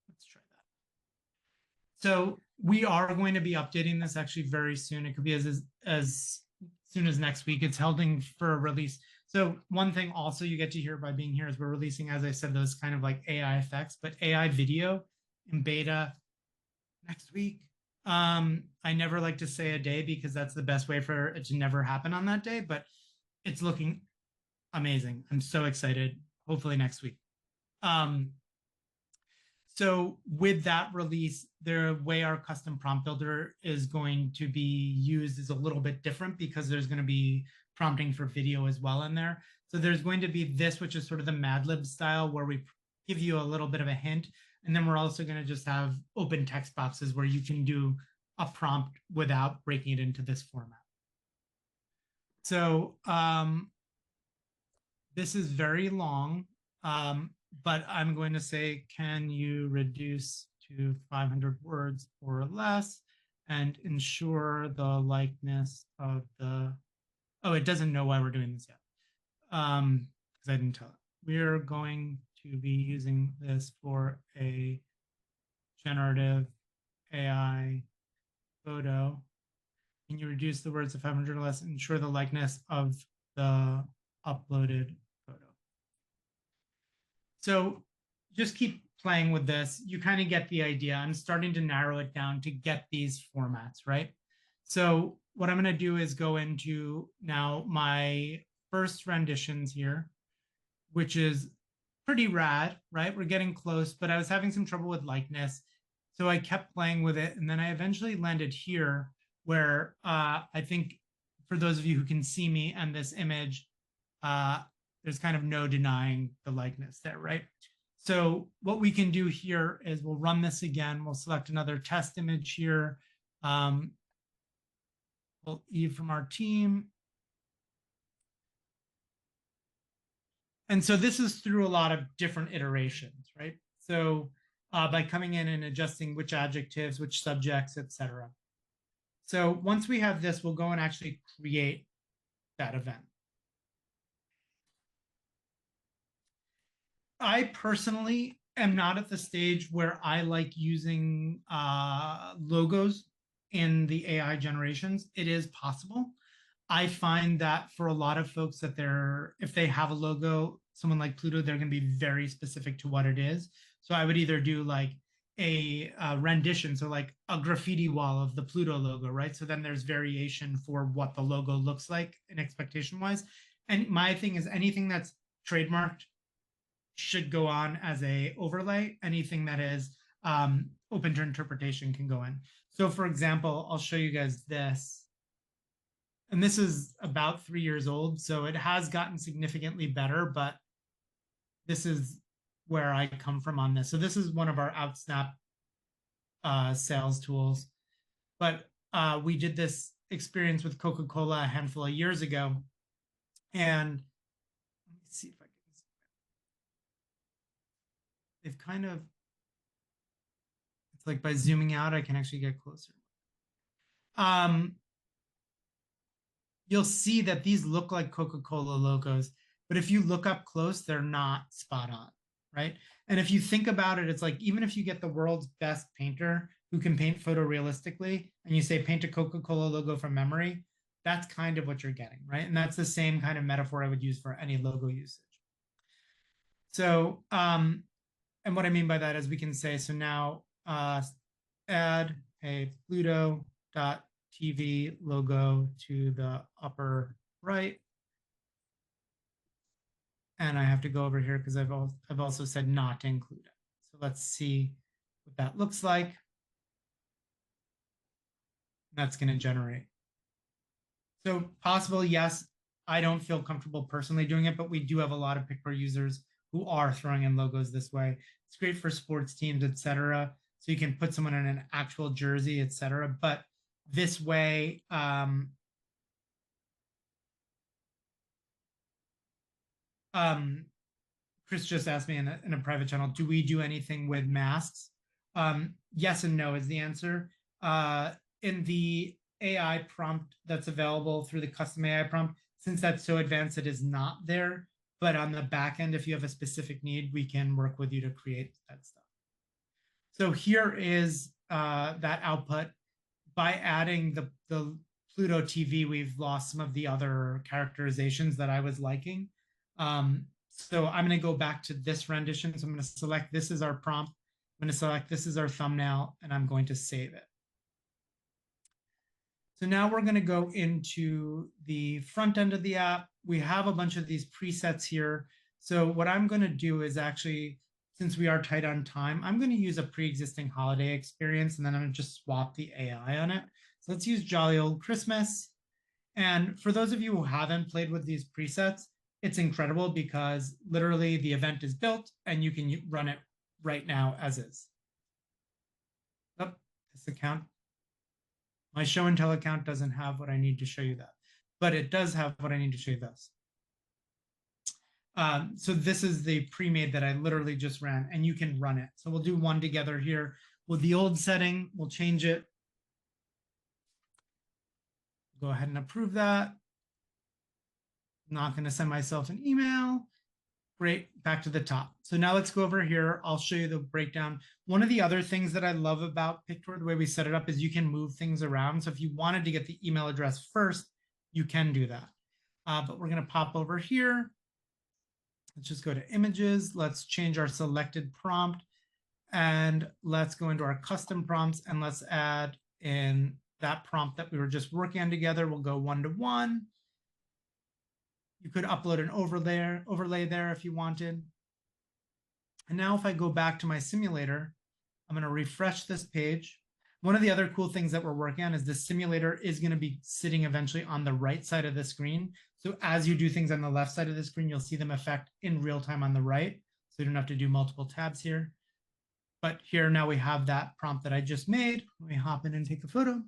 Let's try that. So we are going to be updating this actually very soon. It could be as soon as next week. It's holding for a release. So one thing also you get to hear by being here is we're releasing, as I said, those kind of like AI effects, but AI video in beta next week. I never like to say a day because that's the best way for it to never happen on that day, but it's looking amazing. I'm so excited. Hopefully next week. So with that release, the way our custom prompt builder is going to be used is a little bit different because there's going to be prompting for video as well in there. So there's going to be this, which is sort of the Mad Lib style where we give you a little bit of a hint. And then we're also going to just have open text boxes where you can do a prompt without breaking it into this format. So this is very long, but I'm going to say, can you reduce to 500 words or less and ensure the likeness of the, oh, it doesn't know why we're doing this yet. Because I didn't tell it. We're going to be using this for a generative AI photo. Can you reduce the words to 500 or less and ensure the likeness of the uploaded photo? So just keep playing with this. You kind of get the idea. I'm starting to narrow it down to get these formats, right? So what I'm going to do is go into now my first renditions here, which is pretty rad, right? We're getting close, but I was having some trouble with likeness. So I kept playing with it. And then I eventually landed here where I think for those of you who can see me and this image, there's kind of no denying the likeness there, right? So what we can do here is we'll run this again. We'll select another test image here. We'll Eve from our team. And so this is through a lot of different iterations, right? So by coming in and adjusting which adjectives, which subjects, etc. So once we have this, we'll go and actually create that event. I personally am not at the stage where I like using logos in the AI generations. It is possible. I find that for a lot of folks that if they have a logo, someone like Pluto, they're going to be very specific to what it is. So I would either do like a rendition, so like a graffiti wall of the Pluto logo, right? So then there's variation for what the logo looks like in expectation wise. And my thing is anything that's trademarked should go on as a overlay. Anything that is open to interpretation can go in. So for example, I'll show you guys this. And this is about 3 years old, so it has gotten significantly better, but this is where I come from on this. So this is one of our OutSnap sales tools. But we did this experience with Coca-Cola a handful of years ago. And let me see if I can. They've kind of, it's like by zooming out, I can actually get closer. You'll see that these look like Coca-Cola logos, but if you look up close, they're not spot on, right? And if you think about it, it's like, even if you get the world's best painter who can paint photorealistically, and you say, paint a Coca-Cola logo from memory, that's kind of what you're getting, right? And that's the same kind of metaphor I would use for any logo usage. So, and what I mean by that is we can say, so now add a Pluto.tv logo to the upper right. And I have to go over here because I've also said not include it. So let's see what that looks like. That's going to generate. So possible, yes. I don't feel comfortable personally doing it, but we do have a lot of Pictor users who are throwing in logos this way. It's great for sports teams, etc. So you can put someone in an actual jersey, etc. But this way, Chris just asked me in a private channel, do we do anything with masks? Yes and no is the answer. In the AI prompt that's available through the custom AI prompt, since that's so advanced, it is not there. But on the back end, if you have a specific need, we can work with you to create that stuff. So here is that output. By adding the Pluto TV, we've lost some of the other characterizations that I was liking. So I'm going to go back to this rendition. So I'm going to select this as our prompt. I'm going to select this as our thumbnail, and I'm going to save it. So now we're going to go into the front end of the app. We have a bunch of these presets here. So what I'm going to do is actually, since we are tight on time, I'm going to use a pre-existing holiday experience, and then I'm going to just swap the AI on it. So let's use Jolly Old Christmas. And for those of you who haven't played with these presets, it's incredible because literally the event is built and you can run it right now as is. Oh, this account. My show and tell account doesn't have what I need to show you that. but it does have what I need to show you this. So this is the pre-made that I literally just ran, and you can run it. So we'll do one together here with the old setting. We'll change it. Go ahead and approve that. Not going to send myself an email. Great, back to the top. So now let's go over here. I'll show you the breakdown. One of the other things that I love about Pictor, the way we set it up, is you can move things around. So if you wanted to get the email address first, you can do that. But we're going to pop over here. Let's just go to images. Let's change our selected prompt. And let's go into our custom prompts, and let's add in that prompt that we were just working on together. We'll go 1-to-1. You could upload an overlay there if you wanted. And now if I go back to my simulator, I'm going to refresh this page. One of the other cool things that we're working on is the simulator is going to be sitting eventually on the right side of the screen. So as you do things on the left side of the screen, you'll see them affect in real time on the right. So you don't have to do multiple tabs here. But here now we have that prompt that I just made. Let me hop in and take a photo.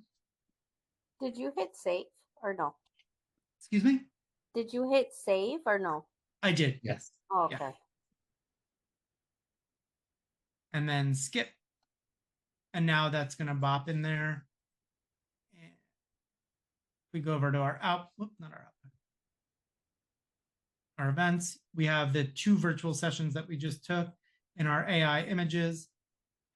Did you hit save or no? Excuse me? Did you hit save or no? I did, yes. Oh, okay. Yeah. And then skip. And now that's going to bop in there. And we go over to our our events. We have the 2 virtual sessions that we just took in our AI images,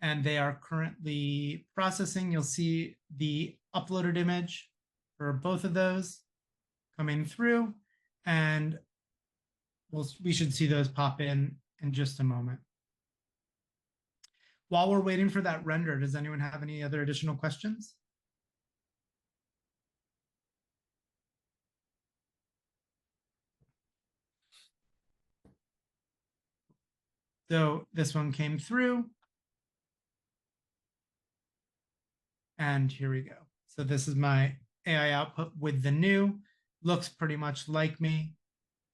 and they are currently processing. You'll see the uploaded image for both of those coming through, and we should see those pop in just a moment. While we're waiting for that render, does anyone have any other additional questions? So this one came through. And here we go. So this is my AI output with the new. Looks pretty much like me.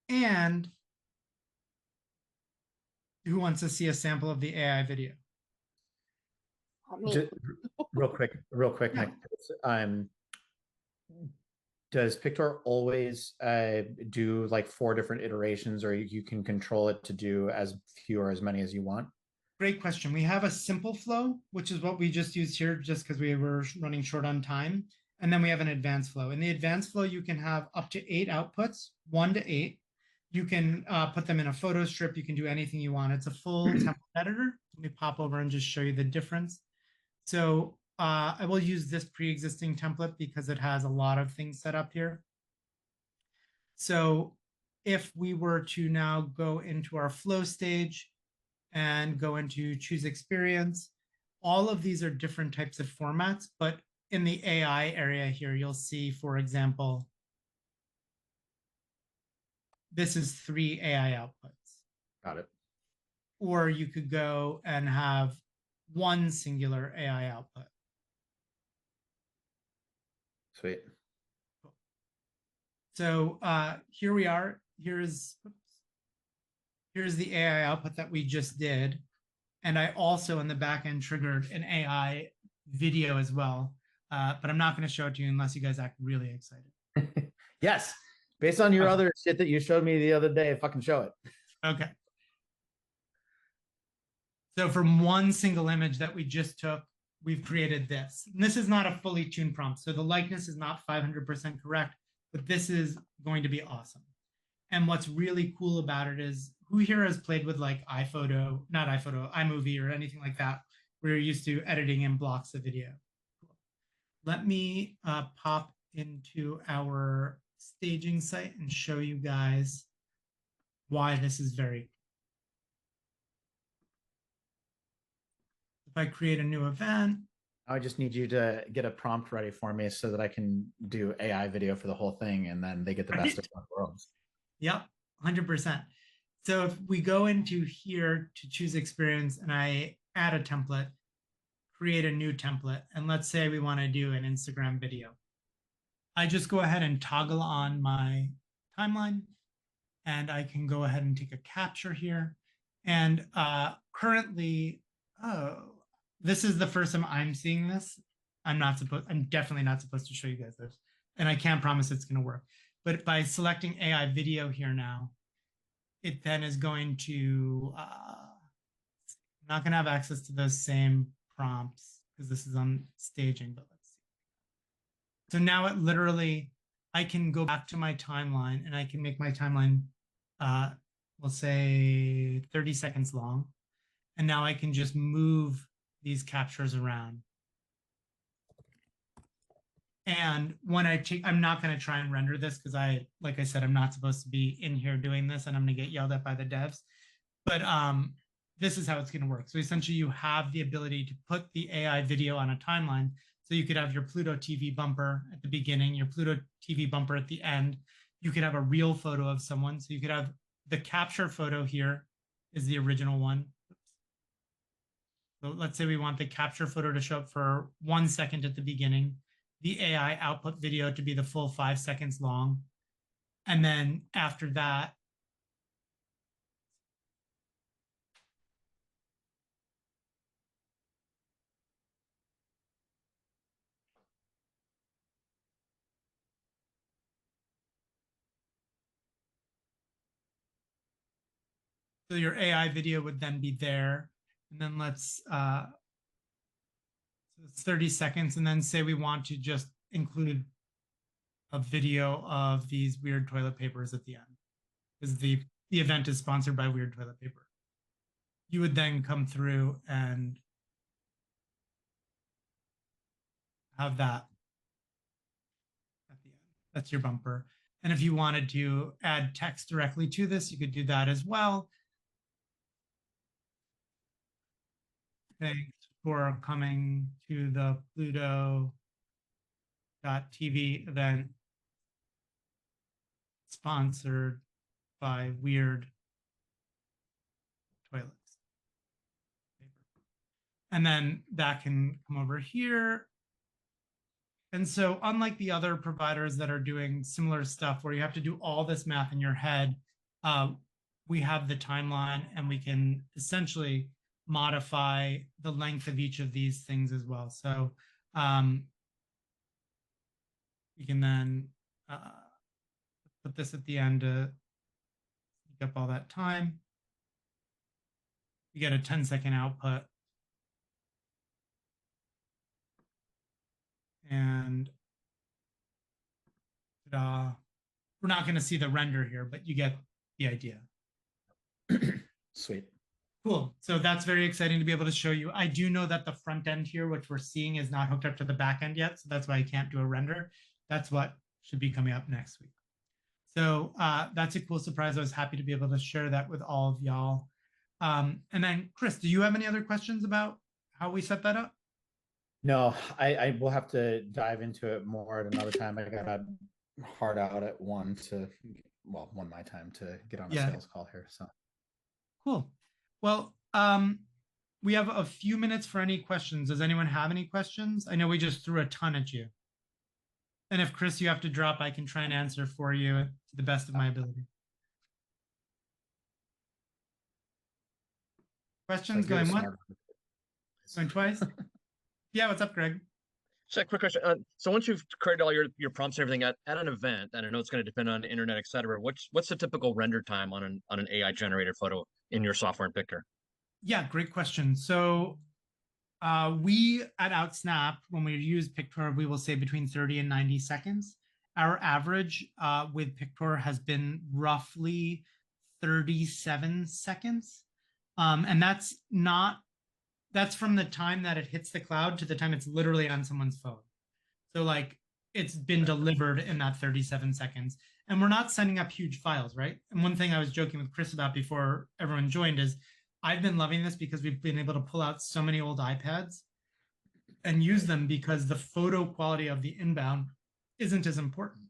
And who wants to see a sample of the AI video? Just real quick, Yeah. Does Pictor always do like 4 different iterations, or you can control it to do as few or as many as you want? Great question. We have a simple flow, which is what we just used here just because we were running short on time. And then we have an advanced flow. In the advanced flow, you can have up to 8 outputs, 1 to 8. You can put them in a photo strip. You can do anything you want. It's a full template editor. Let me pop over and just show you the difference. So I will use this pre-existing template because it has a lot of things set up here. So if we were to now go into our flow stage and go into choose experience, all of these are different types of formats, but in the AI area here, you'll see, for example, this is 3 AI outputs. Got it. Or you could go and have 1 singular AI output. Sweet. So here we are. Here's the AI output that we just did. And I also in the back end triggered an AI video as well. But I'm not going to show it to you unless you guys act really excited. Yes. Based on your other shit that you showed me the other day, fucking show it. Okay. So from 1 single image that we just took, we've created this. And this is not a fully tuned prompt. So the likeness is not 500% correct, but this is going to be awesome. And what's really cool about it is, who here has played with like iMovie or anything like that, where you're used to editing in blocks of video? Let me pop into our staging site and show you guys why this is very. If I create a new event. I just need you to get a prompt ready for me so that I can do AI video for the whole thing, and then they get the best of both worlds. Yep, 100%. So if we go into here to choose experience and I add a template, create a new template, and let's say we want to do an Instagram video. I just go ahead and toggle on my timeline, and I can go ahead and take a capture here. And currently, this is the first time I'm seeing this. I'm definitely not supposed to show you guys this, and I can't promise it's going to work. But by selecting AI video here now, it then is going to, I'm not going to have access to those same prompts because this is on staging, but let's see. So now it literally, I can go back to my timeline and I can make my timeline, we'll say 30 seconds long. And now I can just move these captures around. And when I'm not going to try and render this because like I said, I'm not supposed to be in here doing this and I'm going to get yelled at by the devs. But this is how it's going to work. So essentially you have the ability to put the AI video on a timeline. So you could have your Pluto TV bumper at the beginning, your Pluto TV bumper at the end. You could have a real photo of someone. So you could have the capture photo here is the original one. So let's say we want the capture photo to show up for 1 second at the beginning, the AI output video to be the full 5 seconds long. And then after that, so your AI video would then be there. And then let's, so it's 30 seconds. And then say we want to just include a video of these weird toilet papers at the end. Because the event is sponsored by Weird Toilet Paper. You would then come through and have that at the end. That's your bumper. And if you wanted to add text directly to this, you could do that as well. Thanks for coming to the Pluto.tv event sponsored by Weird Toilets. And then that can come over here. And so unlike the other providers that are doing similar stuff where you have to do all this math in your head, we have the timeline and we can essentially modify the length of each of these things as well. So you can then put this at the end to pick up all that time. You get a 10-second output. And we're not going to see the render here, but you get the idea. Sweet. Cool. So that's very exciting to be able to show you. I do know that the front end here, which we're seeing, is not hooked up to the back end yet. So that's why I can't do a render. That's what should be coming up next week. So that's a cool surprise. I was happy to be able to share that with all of y'all. And then, Chris, do you have any other questions about how we set that up? No, I will have to dive into it more at another time. I got a hard out at 1 my time to get on a sales call here. So cool. Well, we have a few minutes for any questions. Does anyone have any questions? I know we just threw a ton at you. And if Chris, you have to drop, I can try and answer for you to the best of my ability. Questions going once? Going twice? Yeah, what's up, Greg? So a quick question. So once you've created all your prompts and everything at an event, and I know it's going to depend on the internet, et cetera, what's the typical render time on an AI generated photo in your software in Pictor? Yeah, great question. So we at OutSnap, when we use Pictor, we will say between 30 and 90 seconds. Our average with Pictor has been roughly 37 seconds. And that's from the time that it hits the cloud to the time it's literally on someone's phone. So like it's been delivered in that 37 seconds. And we're not sending up huge files, right? And one thing I was joking with Chris about before everyone joined is I've been loving this because we've been able to pull out so many old iPads and use them because the photo quality of the inbound isn't as important.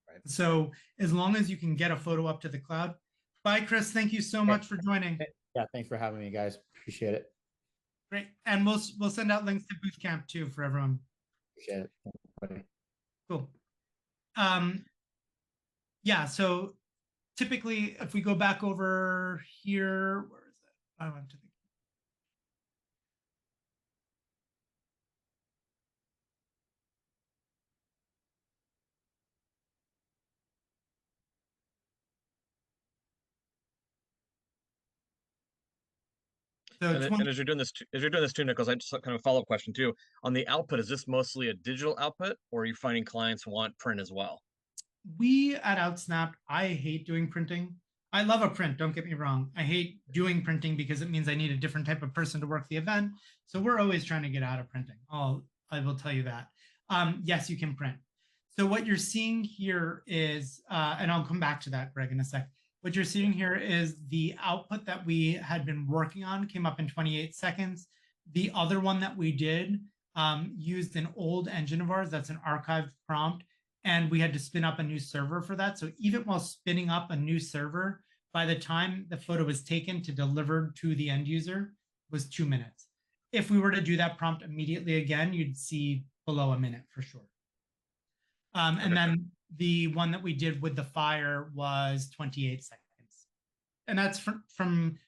Right. So as long as you can get a photo up to the cloud. Bye, Chris. Thank you so much for joining. Yeah, thanks for having me, guys. Appreciate it. Great. And we'll send out links to Bootcamp too for everyone. Appreciate it. Cool. Yeah, so typically if we go back over here, where is it? I went to the So And as you're doing this, too, Nicholas, I just kind of a follow-up question too. On the output, is this mostly a digital output, or are you finding clients want print as well? we at Outsnap, I hate doing printing. I love a print, don't get me wrong. I hate doing printing because it means I need a different type of person to work the event. So we're always trying to get out of printing. I will tell you that. Yes, you can print. So what you're seeing here is, and I'll come back to that, Greg, in a sec. What you're seeing here is the output that we had been working on came up in 28 seconds. The other one that we did used an old engine of ours, that's an archived prompt, and we had to spin up a new server for that. So even while spinning up a new server, by the time the photo was taken to delivered to the end user was 2 minutes. If we were to do that prompt immediately again, you'd see below a minute for sure. And then the one that we did with the fire was 28 seconds. And that's from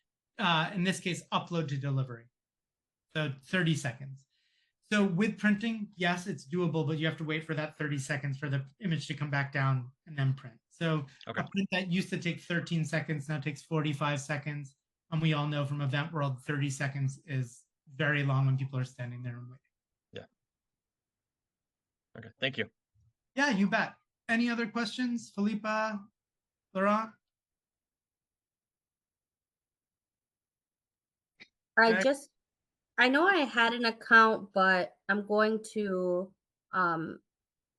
in this case, upload to delivery. So 30 seconds. So with printing, yes, it's doable, but you have to wait for that 30 seconds for the image to come back down and then print. So a print that used to take 13 seconds now takes 45 seconds. And we all know from event world, 30 seconds is very long when people are standing there and waiting. Yeah. Okay, thank you. Yeah, you bet. Any other questions, Philippa, Laurent? I know I had an account, but I'm going to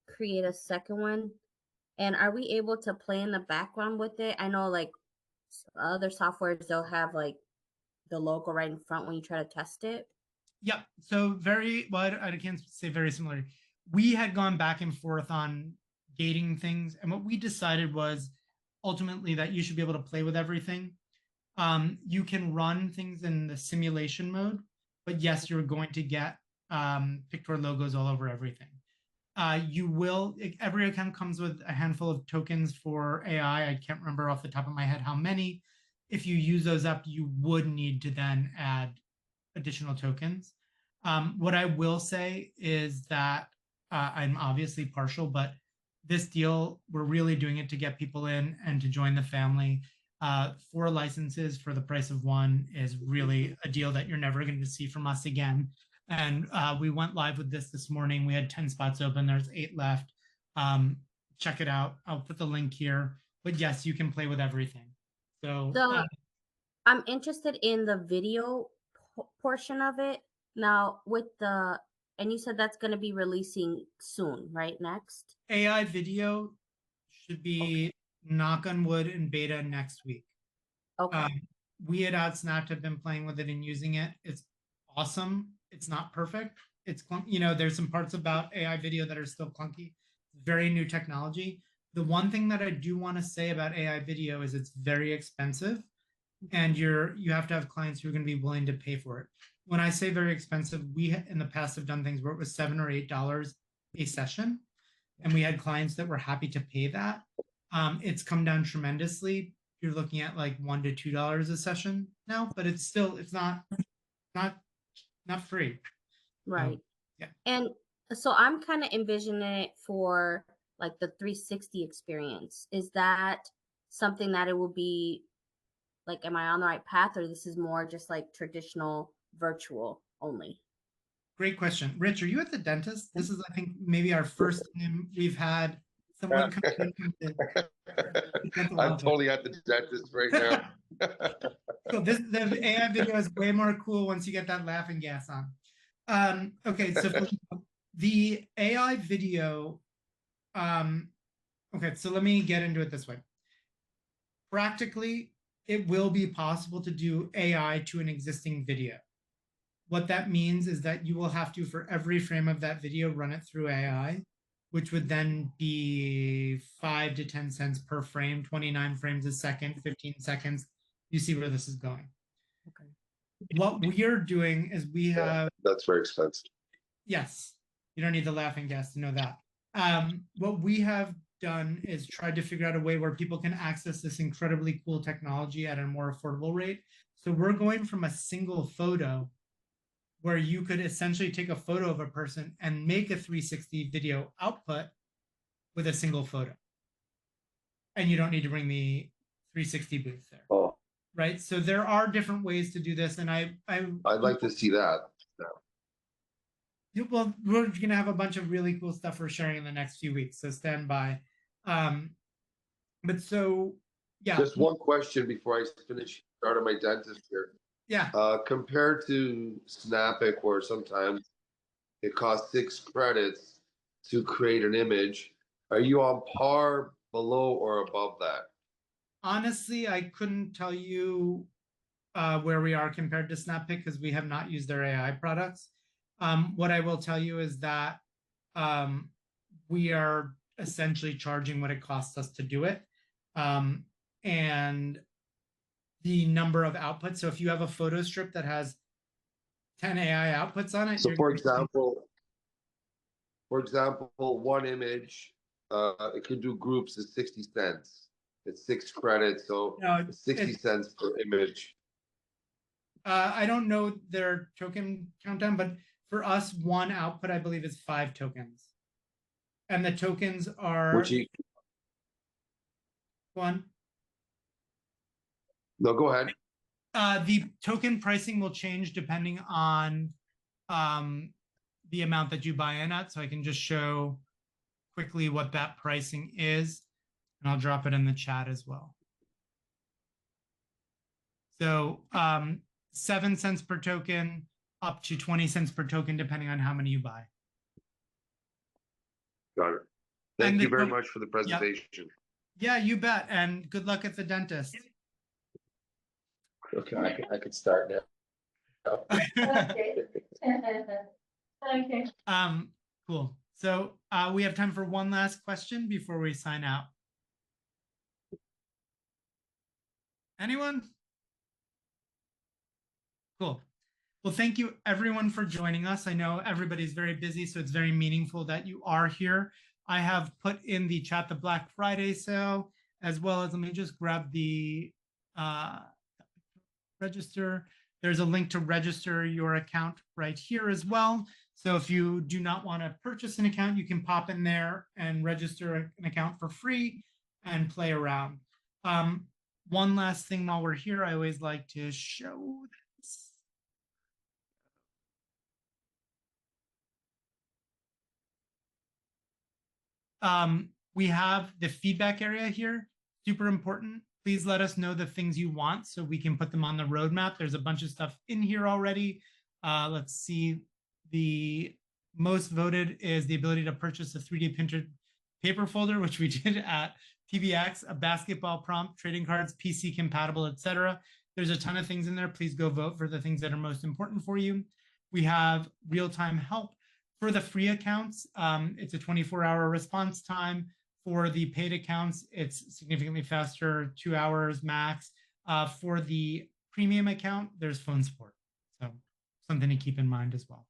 create a second one. And are we able to play in the background with it? I know like other softwares, they'll have like the logo right in front when you try to test it. Yep. So I can't say very similar. We had gone back and forth on gating things. And what we decided was ultimately that you should be able to play with everything. You can run things in the simulation mode, but yes, you're going to get Pictor logos all over everything. Every account comes with a handful of tokens for AI. I can't remember off the top of my head how many. If you use those up, you would need to then add additional tokens. What I will say is that I'm obviously partial, but this deal, we're really doing it to get people in and to join the family. 4 licenses for the price of 1 is really a deal that you're never going to see from us again. And we went live with this morning. We had 10 spots open. There's 8 left. Check it out. I'll put the link here. But yes, you can play with everything. So I'm interested in the video portion of it. Now and you said that's going to be releasing soon, right? Next? AI video should be, knock on wood, in beta next week. Okay. We at Outsnap have been playing with it and using it. It's awesome. It's not perfect. It's, there's some parts about AI video that are still clunky. Very new technology. The one thing that I do want to say about AI video is it's very expensive, and you have to have clients who are going to be willing to pay for it. When I say very expensive, we in the past have done things where it was $7 or $8 a session, and we had clients that were happy to pay that. It's come down tremendously. You're looking at like $1 to $2 a session now, but it's not free. Right. Yeah. And so I'm kind of envisioning it for like the 360 experience. Is that something that it will be like, am I on the right path, or this is more just like traditional virtual only? Great question. Rich, are you at the dentist? This is, I think, maybe our first time we've had someone come in. I'm totally at the dentist right now. So the AI video is way more cool once you get that laughing gas on. Okay, so the AI video, okay, so let me get into it this way. Practically, it will be possible to do AI to an existing video. What that means is that you will have to, for every frame of that video, run it through AI, which would then be 5 to 10 cents per frame, 29 frames a second, 15 seconds. You see where this is going. Okay. What we are doing is we have... That's very expensive. Yes. You don't need the laughing gas to know that. What we have done is tried to figure out a way where people can access this incredibly cool technology at a more affordable rate. So we're going from a single photo where you could essentially take a photo of a person and make a 360 video output with a single photo. And you don't need to bring the 360 booth there. Oh, right? So there are different ways to do this, and I'd like to see that. well, we're gonna have a bunch of really cool stuff we're sharing in the next few weeks, so stand by. But so, yeah. Just one question before I finish starting my dentist here. Yeah. Compared to Snapic, where sometimes it costs 6 credits to create an image, are you on par, below, or above that? Honestly, I couldn't tell you where we are compared to Snappic because we have not used their AI products. What I will tell you is that we are essentially charging what it costs us to do it. And the number of outputs. So if you have a photo strip that has 10 AI outputs on it. So for example, one image, it could do groups at 60 cents. It's 6 credits, so it's 60 cents per image. I don't know their token countdown, but for us, one output, I believe, is 5 tokens. And the tokens are one. No, go ahead. The token pricing will change depending on the amount that you buy in at. So I can just show quickly what that pricing is, and I'll drop it in the chat as well. So 7 cents per token up to 20 cents per token, depending on how many you buy. Got it. Thank you very much for the presentation. Yeah, you bet. And good luck at the dentist. Okay, I could start now. Okay. Okay. Cool. So we have time for one last question before we sign out. Anyone? Cool. Well, thank you everyone for joining us. I know everybody's very busy, so it's very meaningful that you are here. I have put in the chat the Black Friday sale, as well as, let me just grab the register. There's a link to register your account right here as well. So if you do not want to purchase an account, you can pop in there and register an account for free and play around. One last thing while we're here, I always like to show this. We have the feedback area here, super important. Please let us know the things you want so we can put them on the roadmap. There's a bunch of stuff in here already. Let's see. The most voted is the ability to purchase a 3D printed paper folder, which we did at PBX, a basketball prompt, trading cards, PC compatible, etc. There's a ton of things in there. Please go vote for the things that are most important for you. We have real-time help for the free accounts. It's a 24-hour response time. For the paid accounts, it's significantly faster, 2 hours max. For the premium account, there's phone support. So something to keep in mind as well.